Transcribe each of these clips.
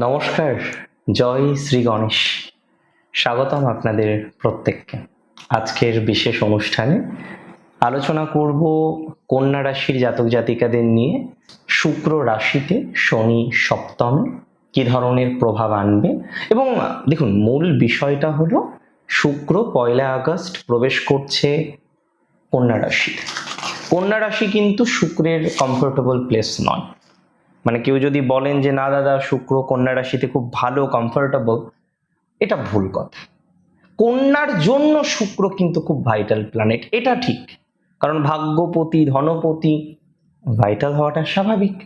নমস্কার, জয় শ্রী গণেশ। স্বাগতম আপনাদের প্রত্যেককে। আজকের বিশেষ অনুষ্ঠানে আলোচনা করব কন্যা রাশির জাতক জাতিকাদের নিয়ে। শুক্র রাশিতে শনি সপ্তমে কি ধরনের প্রভাব আনবে, এবং দেখুন, মূল বিষয়টা হলো শুক্র 1 আগস্ট প্রবেশ করছে কন্যা রাশিতে। কন্যা রাশি কিন্তু শুক্রের কমফোর্টেবল প্লেস নয়। মানে কেউ যদি বলেন যে না দাদা, শুক্র কন্যা রাশিতে খুব ভালো কমফোর্টেবল, এটা ভুল কথা। কন্যার জন্য শুক্র কিন্তু খুব ভাইটাল প্ল্যানেট, এটা ঠিক। কারণ ভাগ্যপতি, ধনপতি, ভাইটাল হওয়াটা স্বাভাবিক।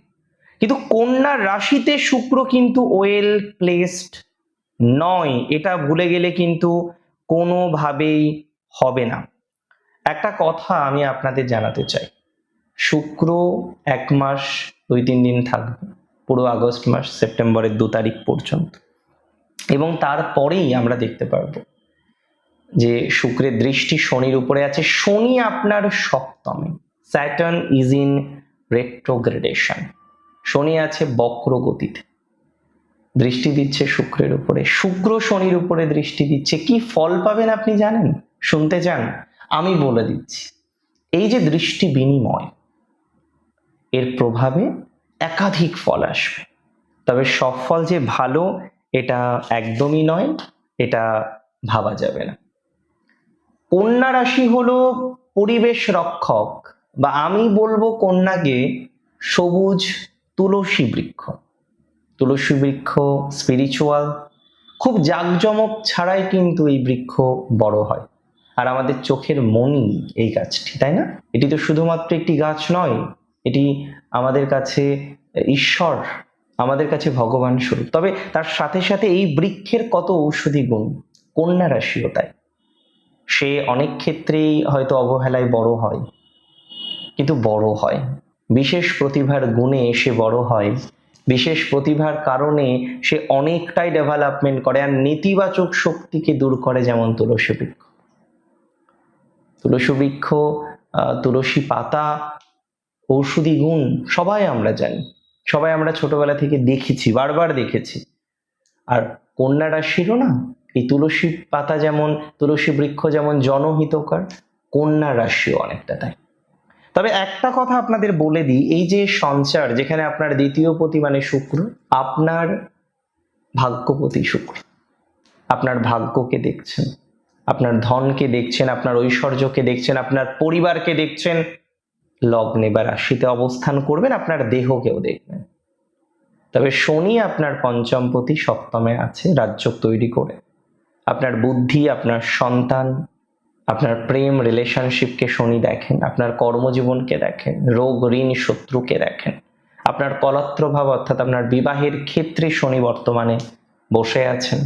কিন্তু কন্যা রাশিতে শুক্র কিন্তু ওয়েল প্লেসড নয়, এটা ভুলে গেলে কিন্তু কোনোভাবেই হবে না। একটা কথা আমি আপনাদের জানাতে চাই, শুক্র 1 মাস 2-3 দিন থাকবে, পুরো আগস্ট মাস, সেপ্টেম্বরের 2 তারিখ পর্যন্ত, এবং তারপরেই আমরা দেখতে পারবো যে শুক্রের দৃষ্টি শনির উপরে আছে। শনি আপনার সপ্তমে, স্যাটার্ন ইজ ইন রেট্রোগ্রেডেশন, শনি আছে বক্র গতিতে, দৃষ্টি দিচ্ছে শুক্রের উপরে, শুক্র শনির উপরে দৃষ্টি দিচ্ছে। কি ফল পাবেন আপনি জানেন? শুনতে চান? আমি বলে দিচ্ছি। এই যে দৃষ্টি বিনিময়, এর প্রভাবে একাধিক ফল আসবে। তবে সব ফল যে ভালো এটা একদমই নয়, এটা ভাবা যাবে না। কন্যা রাশি হলো পরিবেশ রক্ষক, বা আমি বলবো কন্যাকে সবুজ তুলসী বৃক্ষ। তুলসী বৃক্ষ স্পিরিচুয়াল, খুব জাঁকজমক ছাড়াই কিন্তু এই বৃক্ষ বড় হয়। আর আমাদের চোখের মণি এই গাছটি, তাই না? এটি তো শুধুমাত্র একটি গাছ নয়, এটি আমাদের কাছে ঈশ্বর, আমাদের কাছে ভগবান স্বরূপ। তবে তার সাথে সাথে এই বৃক্ষের কত ঔষধি গুণ, কন্যা রাশিও তাই। সে অনেক ক্ষেত্রেই হয়তো অবহেলায় বড় হয়, কিন্তু বড় হয় বিশেষ প্রতিভার গুণে। সে বড় হয় বিশেষ প্রতিভার কারণে, সে অনেকটাই ডেভেলপমেন্ট করে আর নেতিবাচক শক্তিকে দূর করে। যেমন তুলসী বৃক্ষ, তুলসী বৃক্ষ, তুলসী পাতা, ঔষধি গুণ সবাই আমরা জানি, সবাই আমরা ছোটবেলা থেকে দেখেছি, বারবার দেখেছি। আর কন্যা রাশিরও না এই তুলসী পাতা যেমন, তুলসী বৃক্ষ যেমন জনহিতকর, কন্যা রাশিও অনেকটা তাই। তবে একটা কথা আপনাদের বলে দিই, এই যে সঞ্চার, যেখানে আপনার দ্বিতীয় পতি মানে শুক্র, আপনার ভাগ্যপতি শুক্র, আপনার ভাগ্যকে দেখছেন, আপনার ধনকে দেখছেন, আপনার ঐশ্বর্যকে দেখছেন, আপনার পরিবারকে দেখছেন। লগ্নে বা রাশিতে অবস্থান করবেন, আপনার দেহকেও দেখবেন। তবে শনি আপনার পঞ্চমপতি সপ্তমে আছে রাজযোগ তৈরি করে। আপনার বুদ্ধি, আপনার সন্তান, আপনার প্রেম রিলেশনশিপকে শনি দেখেন, আপনার কর্মজীবনকে দেখেন, রোগ ঋণ শত্রুকে দেখেন, আপনার কলত্রভাব অর্থাৎ আপনার বিবাহের ক্ষেত্রে শনি বর্তমানে বসে আছেন,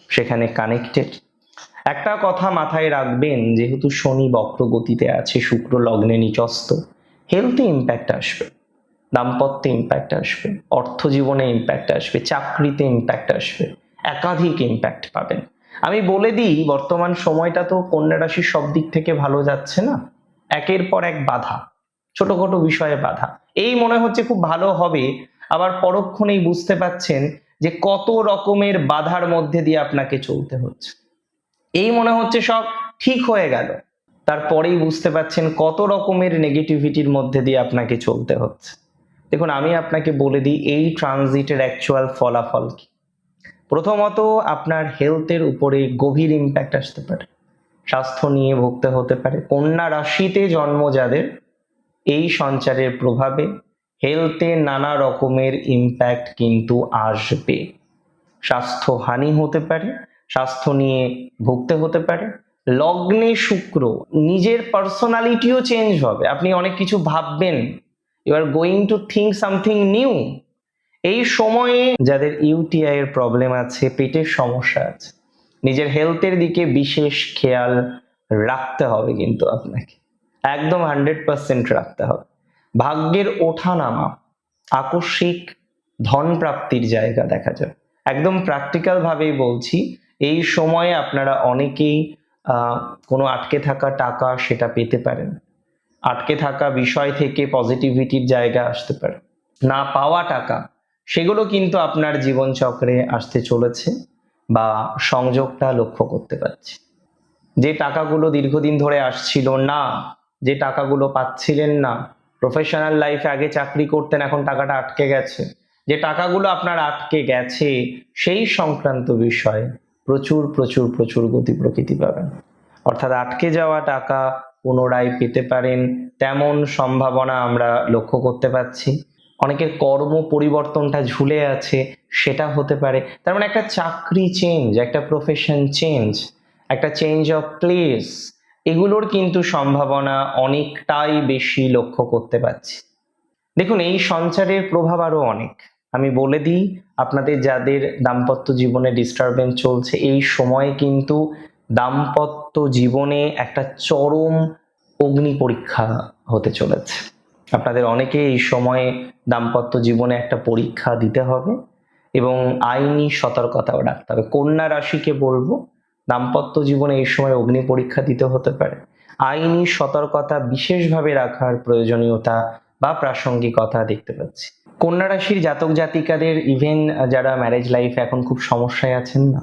সেখানে কানেক্টেড। একটা কথা মাথায় রাখবেন, যেহেতু শনি বক্র গতিতে আছে, শুক্র লগ্নে নিচস্থ, হেলথে ইম্প্যাক্ট আসবে, দাম্পত্যে ইম্প্যাক্ট আসবে, অর্থ জীবনে ইম্প্যাক্ট আসবে, চাকরিতে ইম্প্যাক্ট আসবে, একাধিক ইম্প্যাক্ট পাবেন। আমি বলে দিই, বর্তমান সময়টা তো কন্যা রাশির সব দিক থেকে ভালো যাচ্ছে না। একের পর এক বাধা, ছোটখাটো বিষয়ে বাধা। এই মনে হচ্ছে খুব ভালো হবে, আবার পরক্ষণেই বুঝতে পাচ্ছেন যে কত রকমের বাধার মধ্যে দিয়ে আপনাকে চলতে হচ্ছে। এই মনে হচ্ছে সব ঠিক হয়ে গেল, তারপরেই বুঝতে পাচ্ছেন কত রকমের নেগেটিভিটির মধ্যে দিয়ে আপনাকে চলতে হচ্ছে। দেখুন, আমি আপনাকে বলে দিই এই ট্রানজিটের অ্যাকচুয়াল ফলাফল কি। প্রথমত, আপনার হেলথের উপরে গভীর ইম্প্যাক্ট আসতে পারে, স্বাস্থ্য নিয়ে ভুগতে হতে পারে। কন্যা রাশিতে জন্ম যাদের, এই সঞ্চারের প্রভাবে হেলথে নানা রকমের ইম্প্যাক্ট কিন্তু আসবে। স্বাস্থ্য হানি হতে পারে, স্বাস্থ্য নিয়ে ভুগতে হতে পারে। লগ্নে শুক্র, নিজের পার্সোনালিটিও চেঞ্জ হবে, আপনি অনেক কিছু ভাববেন, you are going to think something new. এই সময়ে যাদের ইউটিআই এর প্রবলেম আছে, পেটের সমস্যা আছে, নিজের হেলথের দিকে বিশেষ খেয়াল রাখতে হবে, কিন্তু আপনাকে একদম 100% রাখতে হবে। ভাগ্যের ওঠানামা, আকস্মিক ধন প্রাপ্তির জায়গা দেখা যায়। একদম প্র্যাকটিক্যাল ভাবেই বলছি, এই সময়ে আপনারা অনেকেই কোনো আটকে থাকা টাকা সেটা পেতে পারেন, আটকে থাকা বিষয় থেকে পজিটিভিটির জায়গা আসতে পারে। না পাওয়া টাকা সেগুলো কিন্তু আপনার জীবনচক্রে আসতে চলেছে বা সংযোগটা লক্ষ্য করতে পারছি। যে টাকাগুলো দীর্ঘদিন ধরে আসছিল না, যে টাকাগুলো পাচ্ছিলেন না, প্রফেশনাল লাইফে আগে চাকরি করতেন এখন টাকাটা আটকে গেছে, যে টাকাগুলো আপনার আটকে গেছে সেই সংক্রান্ত বিষয়ে প্রচুর প্রচুর প্রচুর গতি প্রকৃতি পাবেন। অর্থাৎ আটকে যাওয়া টাকা পুনরায় পেতে পারেন তেমন সম্ভাবনা আমরা লক্ষ্য করতে পারছি। অনেকের কর্ম পরিবর্তনটা ঝুলে আছে, সেটা হতে পারে। তার মানে একটা চাকরি চেঞ্জ, একটা প্রফেশন চেঞ্জ, একটা চেঞ্জ অফ প্লেস, এগুলোর কিন্তু সম্ভাবনা অনেকটাই বেশি লক্ষ্য করতে পারছি। দেখুন, এই সঞ্চারের প্রভাব আরো অনেক। আমি বলে দিই, আপনাদের যাদের দাম্পত্য জীবনে ডিস্টারবেন্স চলছে, এই সময়ে কিন্তু দাম্পত্য জীবনে একটা চরম অগ্নি পরীক্ষা হতে চলেছে। আপনাদের অনেকে এই সময়ে দাম্পত্য জীবনে একটা পরীক্ষা দিতে হবে এবং আইনি সতর্কতাও রাখতে হবে। কন্যা রাশিকে বলবো, দাম্পত্য জীবনে এই সময় অগ্নি পরীক্ষা দিতে হতে পারে। আইনি সতর্কতা বিশেষভাবে রাখার প্রয়োজনীয়তা বা প্রাসঙ্গিকতা দেখতে পাচ্ছি। কন্যা রাশির জাতক জাতিকাদের ইভেন যারা ম্যারেজ লাইফে এখন খুব সমস্যায় আছেন না,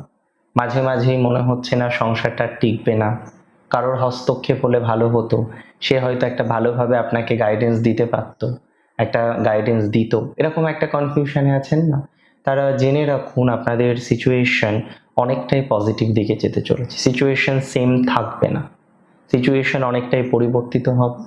মাঝে মাঝেই মনে হচ্ছে না সংসারটা টিকবে না, কারোর হস্তক্ষেপ হলে ভালো হতো, সে হয়তো একটা ভালোভাবে আপনাকে গাইডেন্স দিতে পারতো, একটা গাইডেন্স দিত, এরকম একটা কনফিউশনে আছেন না, তারা জেনে রাখুন আপনাদের সিচুয়েশন অনেকটাই পজিটিভ দিকে যেতে চলেছে। সিচুয়েশন সেম থাকবে না, সিচুয়েশন অনেকটাই পরিবর্তিত হবে,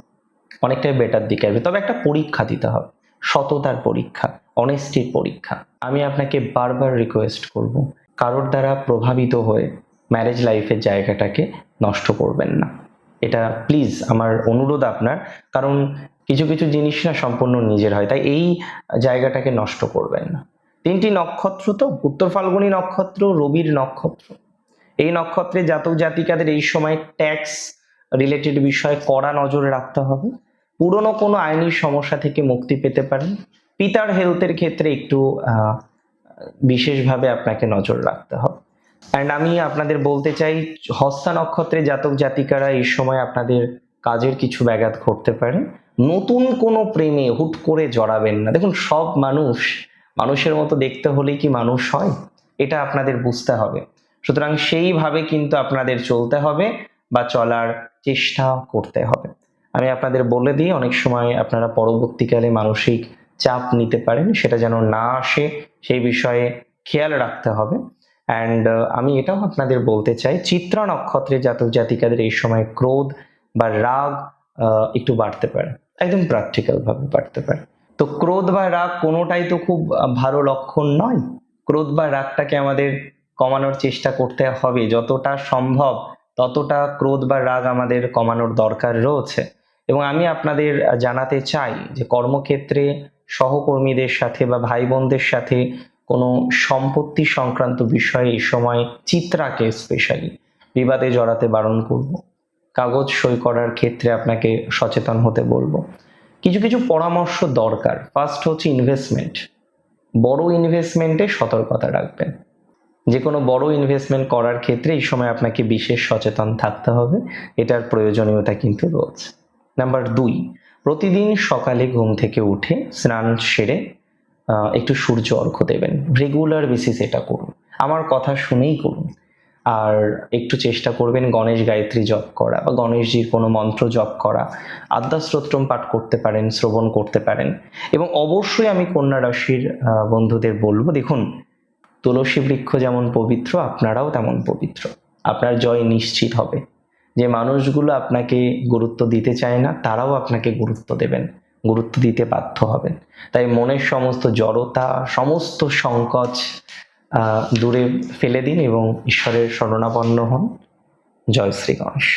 অনেকটাই বেটার দিকে আসবে। তবে একটা পরীক্ষা দিতে হবে, সততার পরীক্ষা, অনেস্টির পরীক্ষা। আমি আপনাকে বারবার রিকোয়েস্ট করব, কারোর দ্বারা প্রভাবিত হয়ে ম্যারেজ লাইফের জায়গাটাকে নষ্ট করবেন না, এটা প্লিজ আমার অনুরোধ আপনার। কারণ কিছু কিছু জিনিস না সম্পূর্ণ নিজের হয়, তাই এই জায়গাটাকে নষ্ট করবেন না। 3টি নক্ষত্র, তো উত্তর ফাল্গুনী নক্ষত্র রবির নক্ষত্র, এই নক্ষত্রে জাতক জাতিকাদের এই সময় ট্যাক্স রিলেটেড বিষয়ে কড়া নজরে রাখতে হবে। পুরনো কোনো আইনি সমস্যা থেকে মুক্তি পেতে পারেন। পিতার হেলথের ক্ষেত্রে একটু বিশেষভাবে আপনাকে নজর রাখতে হবে। অ্যান্ড আমি আপনাদের বলতে চাই, হস্তা নক্ষত্রে জাতক জাতিকারা এই সময় আপনাদের কাজের কিছু ব্যাঘাত ঘটতে পারে। নতুন কোনো প্রেমে হুট করে জড়াবেন না। দেখুন, সব মানুষের মতো দেখতে হলেই কি মানুষ হয়, এটা আপনাদের বুঝতে হবে। সুতরাং সেইভাবে কিন্তু আপনাদের চলতে হবে বা চলার চেষ্টা করতে হবে। আমি আপনাদের বলে দিই, অনেক সময় আপনারা পরবর্তীকালে মানসিক চাপ নিতে পারেন, সেটা যেন না আসে সেই বিষয়ে খেয়াল রাখতে হবে। অ্যান্ড আমি এটাও আপনাদের বলতে চাই, চিত্রা নক্ষত্রে জাতক জাতিকাদের এই সময় ক্রোধ বা রাগ একটু বাড়তে পারে, একদম প্র্যাকটিক্যাল ভাবে বাড়তে পারে। তো ক্রোধ বা রাগ কোনোটাই তো খুব ভালো লক্ষণ নয়। ক্রোধ বা রাগটাকে আমাদের কমানোর চেষ্টা করতে হবে, যতটা সম্ভব ততটা ক্রোধ বা রাগ আমাদের কমানোর দরকার রয়েছে। এবং আমি আপনাদের জানাতে চাই যে কর্মক্ষেত্রে সহকর্মীদের সাথে বা ভাই বোনদের সাথে কোনো সম্পত্তি সংক্রান্ত বিষয়ে এই সময় চিত্রাকে স্পেশালি বিবাদে জড়াতে বারণ করব। কাগজ সই করার ক্ষেত্রে আপনাকে সচেতন হতে বলবো। কিছু কিছু পরামর্শ দরকার। ফার্স্ট হচ্ছে ইনভেস্টমেন্ট, বড় ইনভেস্টমেন্টে সতর্কতা রাখবেন। যে কোনো বড় ইনভেস্টমেন্ট করার ক্ষেত্রে এই সময় আপনাকে বিশেষ সচেতন থাকতে হবে, এটার প্রয়োজনীয়তা কিন্তু রয়েছে। নাম্বার 2, প্রতিদিন সকালে ঘুম থেকে উঠে স্নান সেরে একটু সূর্য অর্ঘ্য দেবেন। রেগুলার বেসিস এটা করুন, আমার কথা শুনেই করুন। আর একটু চেষ্টা করবেন গণেশ গায়ত্রী জপ করা বা গণেশজির কোনো মন্ত্র জপ করা, আদ্যাস্তোত্রম পাঠ করতে পারেন, শ্রবণ করতে পারেন। এবং অবশ্যই আমি কন্যা রাশির বন্ধুদের বলবো, দেখুন, তুলসী বৃক্ষ যেমন পবিত্র, আপনারাও তেমন পবিত্র। আপনার জয় নিশ্চিত হবে। যে মানুষগুলো আপনাকে গুরুত্ব দিতে চায় না, তারাও আপনাকে গুরুত্ব দেবেন, গুরুত্ব দিতে বাধ্য হবেন। তাই মনের সমস্ত জড়তা, সমস্ত সংকোচ দূরে ফেলে দিন এবং ঈশ্বরের শরণাপন্ন হন। জয় শ্রী গণেশ।